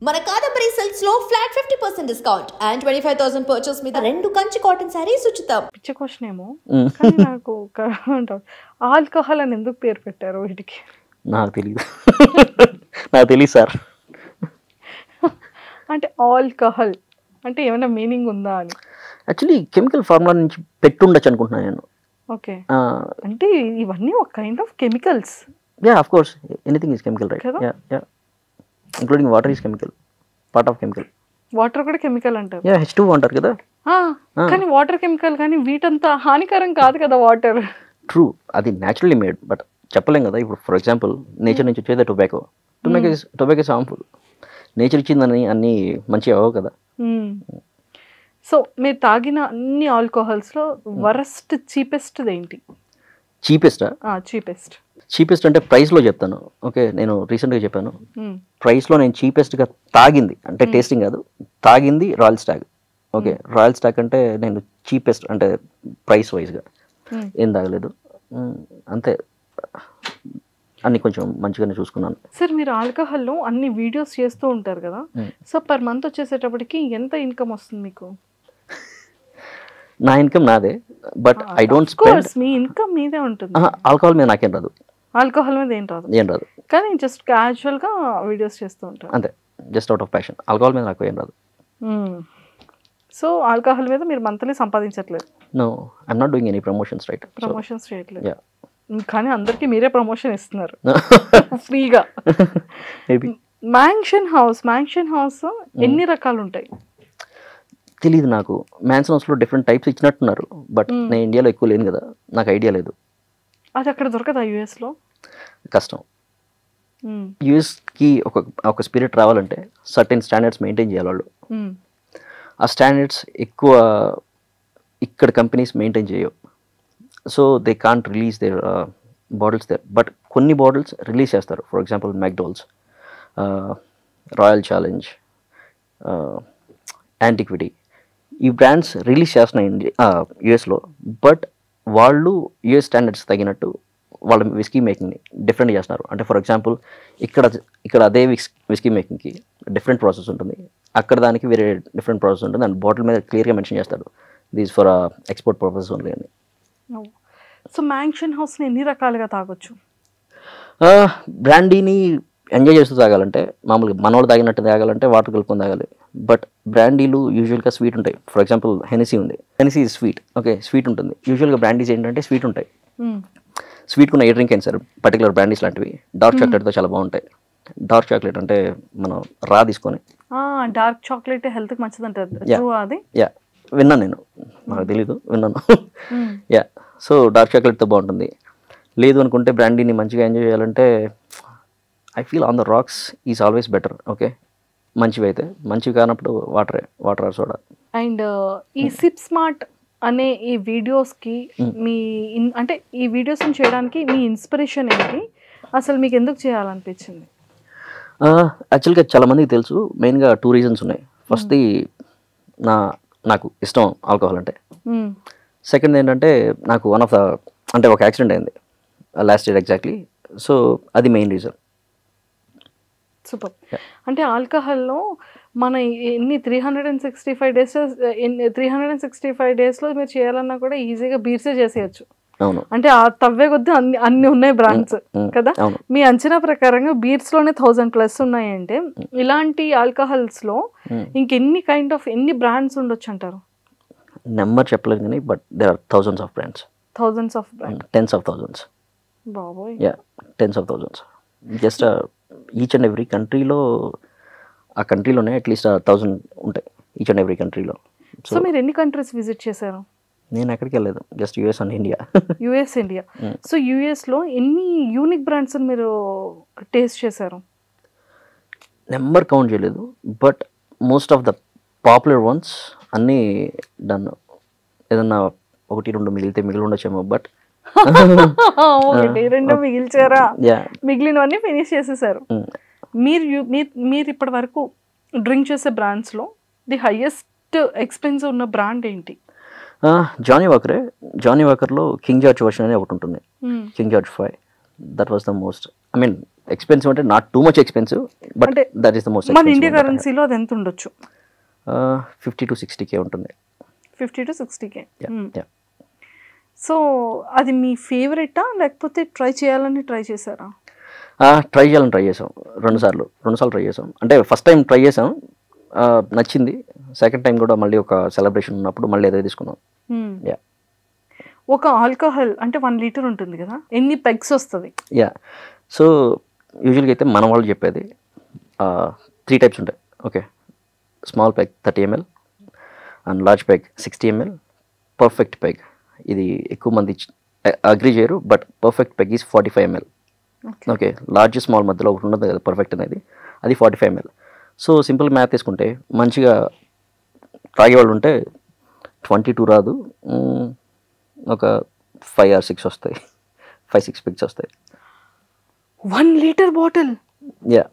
మన కాదంబరి సిల్క్స్ లో flat 50% discount and 25,000 purchase మీద 2 కంచి కాటన్ సారీస్ ఉచితం. పిచ్చ క్వశ్చన్ ఏమో కానీ నాకు ఆల్కహాల్ అని ఎందుకు పేరు పెట్టారు వీటికి? నాకు తెలియదు సార్. అంటే ఆల్కహాల్ అంటే ఏమైనా మీనింగ్ ఉందా అని? యాక్చువల్లీ కెమికల్ ఫార్ములా నుంచి పెట్టుండొచ్చు అనుకుంటున్నాను నేను. ఓకే, అంటే ఇవన్నీ ఒక kind of chemicals. Yeah of course anything is chemical right. Yeah yeah including water is chemical, part of chemical. Water కూడా కెమికల్ అంటారు. యా H2O అంటారు కదా. కానీ వాటర్ కెమికల్, కానీ వీటంతా హానికరం కాదు కదా వాటర్. ట్రూ, అది న్యాచురల్లీ మేడ్, బట్ చెప్పలేం కదా. ఇప్పుడు ఫర్ ఎగ్జాంపుల్ నేచర్ నుంచి వచ్చేది టొబాకో ఇస్ హార్మ్ఫుల్. నేచర్ ఇచ్చిందని అన్ని మంచి అవ్వవు కదా. సో మీరు తాగిన అన్ని ఆల్కహాల్స్లో వరస్ట్ చీపెస్ట్ ఏంటి? చీపెస్ట్ అంటే ప్రైస్లో చెప్తాను. ఓకే, నేను రీసెంట్గా చెప్పాను ప్రైస్లో నేను చీపెస్ట్గా తాగింది అంటే టేస్టింగ్ కాదు, తాగింది Royal Stag. Okay, Royal Stag అంటే నేను చీపెస్ట్ అంటే ప్రైస్ వైజ్గా ఏం తాగలేదు, అంతే. అన్ని కొంచెం మంచిగానే చూసుకున్నాను. సార్ మీరు ఆల్కహాల్లో అన్ని వీడియోస్ చేస్తూ ఉంటారు కదా, సో పర్ మంత్ వచ్చేసేటప్పటికి ఎంత ఇన్కమ్ వస్తుంది మీకు? నా ఇన్కమ్ నాదే, but I don't spend. Me income మీదే ఉంటుంది. ఆల్కహాల్ మీద నాకేం రాదు. ఆల్కహాల్ మీద ఏం రాదు, కానీ జస్ట్ క్యాజువల్ గా వీడియోస్ చేస్తూ ఉంటారు అంతే, just out of passion. Alcohol మీద నాకు ఏం రాదు. సో ఆల్కహాల్ మీద మీరు మంత్లీ సంపాదించట్లేదు? No, I'm not doing any promotions right. Promotions చేయట్లేదు, కానీ అందరికి మీరే ప్రమోషన్ ఇస్తున్నారు ఫ్రీగా. మ్యాన్షన్ హౌస్ ఎన్ని రకాలు ఉంటాయి తెలీదు నాకు. మ్యాన్షన్ హౌస్లో డిఫరెంట్ టైప్స్ ఇచ్చినట్టున్నారు, బట్ నేను ఇండియాలో ఎక్కువ లేను కదా, నాకు ఐడియా లేదు. అది అక్కడ దొరకదా? యూఎస్లో కష్టం. యూఎస్కి ఒక స్పిరిట్ రావాలంటే సర్టెన్ స్టాండర్డ్స్ మెయింటైన్ చేయాలి వాళ్ళు. ఆ స్టాండర్డ్స్ ఎక్కువ ఇక్కడ కంపెనీస్ మెయింటైన్ చేయవు. So they can't release their bottles there, but కొన్ని బాటిల్స్ రిలీజ్ చేస్తారు. For example McDonald's, Royal Challenge, Antiquity, ఈ బ్రాండ్స్ రిలీజ్ చేస్తున్నాయి యూఎస్లో. బట్ వాళ్ళు యూఎస్ స్టాండర్డ్స్ తగినట్టు వాళ్ళ విస్కీ మేకింగ్ని డిఫరెంట్ చేస్తున్నారు. అంటే ఫర్ ఎగ్జాంపుల్ ఇక్కడ అదే విస్కీ మేకింగ్కి డిఫరెంట్ ప్రాసెస్ ఉంటుంది, అక్కడ దానికి వేరే డిఫరెంట్ ప్రాసెస్ ఉంటుంది. అండ్ బాటిల్ మీద క్లియర్గా మెన్షన్ చేస్తాడు these for export purpose only అని. సో మ్యాన్షన్ హౌస్ని ఎన్ని రకాలుగా తాగొచ్చు? బ్రాండీని ఎంజాయ్ చేస్తూ తాగాలంటే, మామూలుగా మనోళ్ళు తాగినట్టు తాగాలంటే వాటర్ కలుపుకొని తాగాలి. బట్ బ్రాండీలు యూజువల్గా స్వీట్ ఉంటాయి. ఫర్ ఎగ్జాంపుల్ హెనెసీ ఉంది, హెనెసీ స్వీట్. ఓకే, స్వీట్ ఉంటుంది. యూజువల్గా బ్రాండీస్ ఏంటంటే స్వీట్ ఉంటాయి. స్వీట్ ఉన్న ఏ డ్రింక్ అయినా సార్, పర్టికులర్ బ్రాండీస్ లాంటివి డార్క్ చాక్లెట్తో చాలా బాగుంటాయి. డార్క్ చాక్లెట్ అంటే మనం రా తీసుకొని, డార్క్ చాక్లెట్ హెల్త్కి మంచిది అంటారు. యా విన్నాను, నేను నాకు తెలీదు, విన్నాను. యా, సో డార్క్ చాక్లెట్తో బాగుంటుంది. లేదు అనుకుంటే బ్రాండీని మంచిగా ఎంజాయ్ చేయాలంటే I feel on the rocks is always better. Okay, మంచివి అయితే, మంచివి కానప్పుడు వాటర్ ఆర్ సోడా. అండ్ ఈ సిప్ స్మార్ట్ అనే ఈ వీడియోస్కి మీ అంటే ఈ వీడియోస్ని చేయడానికి మీ ఇన్స్పిరేషన్ ఏంటి? అసలు మీకు ఎందుకు చేయాలనిపించింది? యాక్చువల్గా చాలామందికి తెలుసు, మెయిన్గా 2 రీజన్స్ ఉన్నాయి. ఫస్ట్ది నాకు ఇష్టం ఆల్కహాల్ అంటే. సెకండ్ ఏంటంటే నాకు ఒక యాక్సిడెంట్ అయింది లాస్ట్ ఇయర్ ఎగ్జాక్ట్లీ. సో అది మెయిన్ రీజన్. సూపర్. అంటే ఆల్కహాల్లో మన ఎన్ని 365 డేస్లో మీరు చేయాలన్నా కూడా ఈజీగా బీర్సే చేసేయచ్చు. అంటే ఆ తవ్వే కొద్దీ అన్ని ఉన్నాయి బ్రాండ్స్ కదా. మీ అంచనా ప్రకారంగా బీర్స్లోనే 1000+ ఉన్నాయంటే ఇలాంటి ఆల్కహాల్స్లో ఎన్ని బ్రాండ్స్ ఉండొచ్చు అంటారు? నెంబర్ చెప్పలేదు కానీ, but there are thousands of brands. Tens of thousands. బాబోయ్. Yeah, tens of thousands. Just each and every కంట్రీలో, ఆ కంట్రీలోనే అట్లీస్ట్ 1000 ఉంటాయి ఈచ్ అండ్ ఎవ్రీ కంట్రీలో. సో మీరు ఎన్ని కంట్రీస్ విజిట్ చేశారు? నేను ఎక్కడికి వెళ్ళలేదు, just US and India. India. So యూఎస్లో ఎన్ని యూనిక్ బ్రాండ్స్ మీరు టేస్ట్ చేశారు? నెంబర్ కౌంట్ చేయలేదు, but most of the popular ones అన్నీ డన్. ఏదన్నా 1-2 మిగిలి ఉండొచ్చేమో, బట్ 1-2 మిగిల్చారా? మిగిలినవన్నీ ఫినిష్ చేసేసారు. మీరు ఇప్పటి వరకు డ్రింక్ చేసే బ్రాండ్స్లో ది హైయెస్ట్ ఎక్స్పెన్సివ్ ఉన్న బ్రాండ్ ఏంటి? జానీ వాకర్లో కింగ్ జార్జ్ వర్షన్ అని ఒకటి ఉంటుంది, King George 5. That was the most, I mean expensive అంటే not too much expensive, but that is the most. మన ఇండియా కరెన్సీలో అది ఎంత ఉండొచ్చు? 50 to 60K ఉంటుంది. 50 to 60K. సో అది మీ ఫేవరెటా లేకపోతే ట్రై చేశారా? ట్రై చేసాం 2 సార్లు ట్రై చేసాం. అంటే ఫస్ట్ టైం ట్రై చేసాం, నచ్చింది. సెకండ్ టైం కూడా మళ్ళీ ఒక సెలబ్రేషన్ ఉన్నప్పుడు మళ్ళీ అదే తీసుకున్నాం. ఒక ఆల్కహాల్ అంటే 1 లీటర్ ఉంటుంది కదా, ఎన్ని పెగ్స్ వస్తుంది? సో యూజువల్గా అయితే మన వాళ్ళు చెప్పేది 3 టైప్స్ ఉంటాయి. Okay, small peg 30 ml and large peg 60 ml, perfect peg. ఇది ఎక్కువ మంది అగ్రీ చేయరు, but perfect peg is 45 ml. Okay, large small మధ్యలో ఒకటి ఉండదు కదా పర్ఫెక్ట్ అనేది, అది 45 ml. సో సింపుల్ మ్యాథ్ తీసుకుంటే మంచిగా తాగేవాళ్ళు ఉంటే 22 రాదు, ఒక 5 or 6 వస్తాయి, 5-6 పెగ్స్ వస్తాయి. 1 లీటర్ బాటిల్?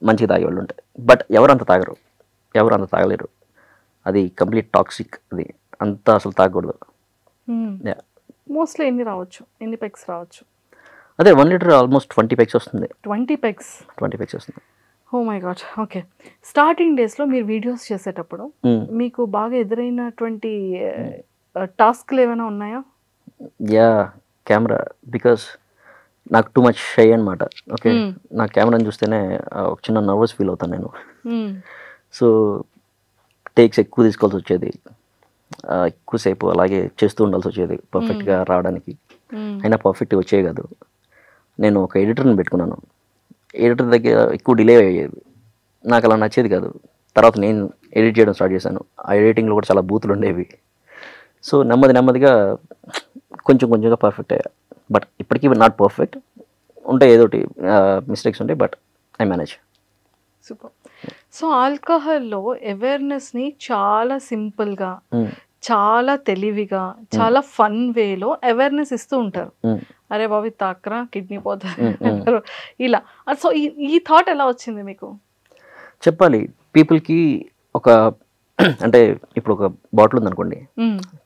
మంచిగా తాగేవాళ్ళు ఉంటాయి, బట్ ఎవరు అంత తాగలేరు. అది కంప్లీట్ టాక్సిక్, అది అంతా అసలు తాగకూడదు. మోస్ట్లీ ఎన్ని పెగ్స్ రావచ్చు? అదే 1 లీటర్ ఆల్మోస్ట్ 20 పెగ్స్ వస్తుంది. 20 పెగ్స్ వస్తుంది. Oh my God. Okay, starting డేస్లో మీరు వీడియోస్ చేసేటప్పుడు మీకు బాగా ఎదురైనటువంటి టాస్క్లు ఏమైనా ఉన్నాయా? కెమెరా, బికాస్ నాకు టూ మచ్ షై అనమాట. ఓకే, నా కెమెరాని చూస్తేనే ఒక చిన్న నర్వస్ ఫీల్ అవుతాను నేను. సో టేక్స్ ఎక్కువ తీసుకోవాల్సి వచ్చేది, ఎక్కువసేపు అలాగే చేస్తూ ఉండాల్సి వచ్చేది పర్ఫెక్ట్గా రావడానికి. అయినా పర్ఫెక్ట్గా వచ్చేది కాదు. నేను ఒక ఎడిటర్ని పెట్టుకున్నాను, ఎడిటర్ దగ్గర ఎక్కువ డిలే అయ్యేది, నాకు అలా నచ్చేది కాదు. తర్వాత నేను ఎడిట్ చేయడం స్టార్ట్ చేశాను. ఆ ఎడిటింగ్లో కూడా చాలా బూతులు ఉండేవి. సో నెమ్మదిగా కొంచెంగా పర్ఫెక్ట్ అయ్యా. బట్ ఇప్పటికీ నాట్ పర్ఫెక్ట్, ఉంటాయి ఏదోటి మిస్టేక్స్ ఉంటాయి, but I manage. Super. So ఆల్కహాల్లో అవేర్నెస్ని చాలా సింపుల్గా, చాలా తెలివిగా, చాలా ఫన్ వేలో అవేర్నెస్ ఇస్తూ ఉంటారు. అరే బాబు తాకరా కిడ్నీ పోతుంది అంటారు ఇలా. సో ఈ థాట్ ఎలా వచ్చింది మీకు? చెప్పాలి పీపుల్కి. ఒక అంటే ఇప్పుడు ఒక బాటిల్ ఉందనుకోండి,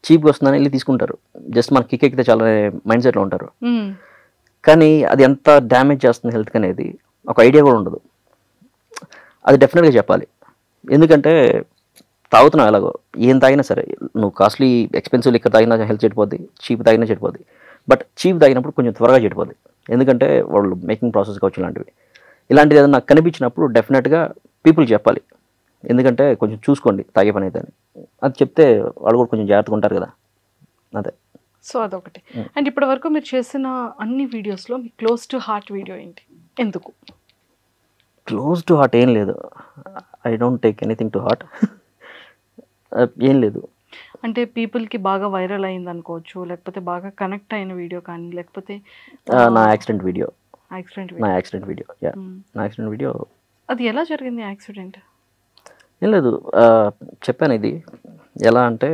చీప్గా వస్తుందని వెళ్ళి తీసుకుంటారు, జస్ట్ మన కిక్ ఎక్కితే చాలా మైండ్ సెట్లో ఉంటారు. కానీ అది ఎంత డ్యామేజ్ చేస్తుంది హెల్త్కి అనేది ఒక ఐడియా కూడా ఉండదు. అది డెఫినెట్గా చెప్పాలి. ఎందుకంటే తాగుతున్నావు ఎలాగో, ఏం తాగినా సరే, నువ్వు కాస్ట్లీ ఎక్స్పెన్సివ్ లిక్కర్ తాగినా హెల్త్ చెడిపోద్ది, చీప్ తాగినా చెడిపోద్ది. బట్ చీప్ తాగినప్పుడు కొంచెం త్వరగా చెడిపోద్ది, ఎందుకంటే వాళ్ళు మేకింగ్ ప్రాసెస్ కావచ్చు ఇలాంటివి ఏదైనా నాకు కనిపించినప్పుడు డెఫినెట్గా పీపుల్ చెప్పాలి. ఎందుకంటే కొంచెం చూసుకోండి తాగే పని అయితే అని అది చెప్తే వాళ్ళు కూడా కొంచెం జాగ్రత్తగా ఉంటారు కదా, అదే. సో అదొకటి. అండ్ ఇప్పటి వరకు మీరు చేసిన అన్ని వీడియోస్లో మీ క్లోజ్ టు హార్ట్ వీడియో ఏంటి, ఎందుకు? క్లోజ్ టు హార్ట్ ఏం లేదు, I don't take anything to heart. ఏం లేదు. అంటే పీపుల్కి బాగా వైరల్ అయింది అనుకోవచ్చు, లేకపోతే బాగా కనెక్ట్ అయిన వీడియో కానీ, లేకపోతే నా యాక్సిడెంట్ వీడియో. నా యాక్సిడెంట్ వీడియో అది ఎలా జరిగింది యాక్సిడెంట్? ఏం లేదు, చెప్పాను. ఇది ఎలా అంటే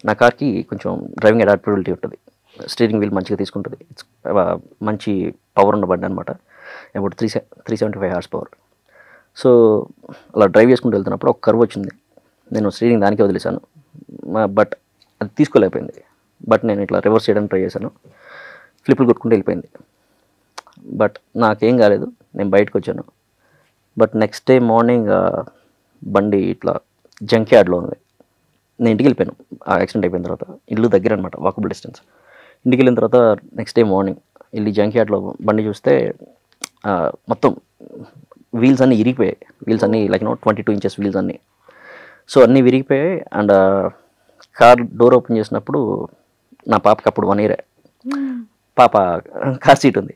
నా కార్కి కొంచెం డ్రైవింగ్ అడాప్టబిలిటీ ఉంటుంది, స్టీరింగ్ వీల్ మంచిగా తీసుకుంటుంది, మంచి పవర్ ఉన్న బండి అనమాట, అబౌట్ 375 హార్స్ పవర్. సో అలా డ్రైవ్ చేసుకుంటూ వెళ్తున్నప్పుడు ఒక కర్వ్ వచ్చింది, నేను స్టీరింగ్ దానికే వదిలేశాను, బట్ అది తీసుకోలేకపోయింది. బట్ నేను ఇట్లా రివర్స్ చేయడానికి ట్రై చేశాను, ఫ్లిప్లు కొట్టుకుంటూ వెళ్ళిపోయింది. బట్ నాకేం కాలేదు, నేను బయటకు వచ్చాను. బట్ నెక్స్ట్ డే మార్నింగ్ బండి ఇట్లా జంక్ యార్డ్లో ఉంది. నేను ఇంటికి వెళ్ళిపోయాను ఆ యాక్సిడెంట్ అయిపోయిన తర్వాత, ఇల్లు దగ్గర అనమాట, వాకబుల్ డిస్టెన్స్. ఇంటికి వెళ్ళిన తర్వాత నెక్స్ట్ డే మార్నింగ్ వెళ్ళి జంక్ యార్డ్లో బండి చూస్తే మొత్తం వీల్స్ అన్నీ ఇరిగిపోయాయి. వీల్స్ అన్నీ లైక్ 22 inches వీల్స్ అన్నీ. సో అన్నీ విరిగిపోయాయి. అండ్ కార్ డోర్ ఓపెన్ చేసినప్పుడు నా పాపకి అప్పుడు 1 year. పాప కార్ సీట్ ఉంది,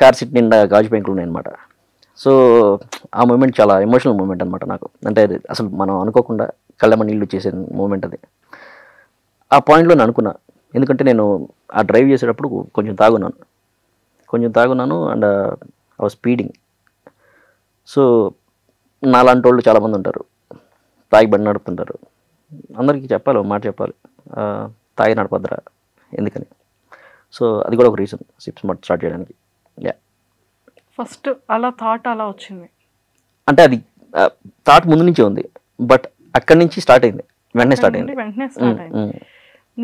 కార్ సీట్ నిండా గాజు పెంకులు ఉన్నాయి అనమాట. సో ఆ మూమెంట్ చాలా ఎమోషనల్ మూమెంట్ అనమాట నాకు. అంటే అది అసలు మనం అనుకోకుండా కళ్ళమ్మ నీళ్ళు చేసే మూమెంట్ అది. ఆ పాయింట్లో నేను అనుకున్నా, ఎందుకంటే నేను ఆ డ్రైవ్ చేసేటప్పుడు కొంచెం తాగున్నాను and I was speeding. So నాలాంటి వాళ్ళు చాలామంది ఉంటారు, తాగి బండి నడుపుతుంటారు. అందరికీ చెప్పాలి, ఒక మాట చెప్పాలి, తాగి నడపద్దురా ఎందుకని. సో అది కూడా ఒక రీజన్ సిప్స్ మట్ స్టార్ట్ చేయడానికి. ఫస్ట్ అలా థాట్ అలా వచ్చింది అంటే అది థాట్ ముందు నుంచే ఉంది, బట్ అక్కడి నుంచి స్టార్ట్ అయింది, వెంటనే స్టార్ట్ అయింది.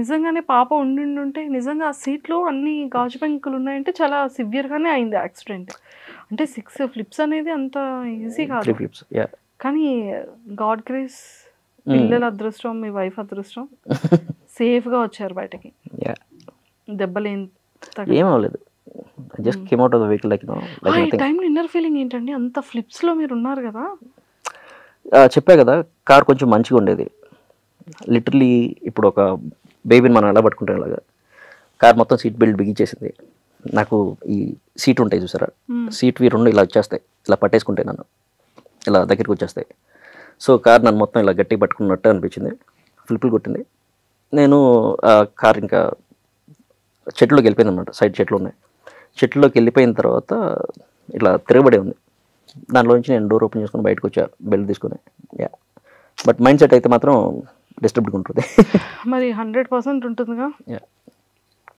నిజంగానే పాప ఉంటే నిజంగా ఆ సీట్లో అన్ని గాజు పెంకులు ఉన్నాయంటే చాలా సివియర్గానే అయింది యాక్సిడెంట్. అంటే 6 ఫ్లిప్స్ అనేది అంత ఈజీ కాదు. 3 ఫ్లిప్స్ కానీ గాడ్ గ్రేస్, పిల్లల అదృష్టం, మీ వైఫ్ అదృష్టం, సేఫ్గా వచ్చారు బయటకి. దెబ్బలు ఏం అవ్వలేదు. Just came out of the vehicle like టైంలో ఇన్నర్ ఫీలింగ్ ఏంటండి? అంత ఫ్లిప్స్లో మీరు ఉన్నారు కదా. చెప్పా కదా కార్ కొంచెం మంచిగా ఉండేది. లిటరలీ ఇప్పుడు ఒక బేబీని మనం ఎలా పట్టుకుంటాం ఇలాగా కార్ మొత్తం సీట్ బెల్ట్ బిగించేసింది. నాకు ఈ సీట్ ఉంటాయి చూసారా, సీట్వి 2 ఇలా వచ్చేస్తాయి, ఇలా పట్టేసుకుంటాయి, నన్ను ఇలా దగ్గరికి వచ్చేస్తాయి. సో కార్ నన్ను మొత్తం ఇలా గట్టిగా పట్టుకున్నట్టు అనిపించింది. ఫ్లిప్లు కొట్టింది. నేను కార్ ఇంకా చెట్లోకి వెళ్ళిపోయింది అనమాట. సైడ్ చెట్లు ఉన్నాయి. చెట్లోకి వెళ్ళిపోయిన తర్వాత ఇట్లా తిరగబడి ఉంది. దానిలోంచి నేను డోర్ ఓపెన్ చేసుకుని బయటకు వచ్చా బెల్ట్ తీసుకుని. బట్ మైండ్ సెట్ అయితే మాత్రం డిస్టర్బ్డ్గా ఉంటుంది. మరి 100% ఉంటుందిగా.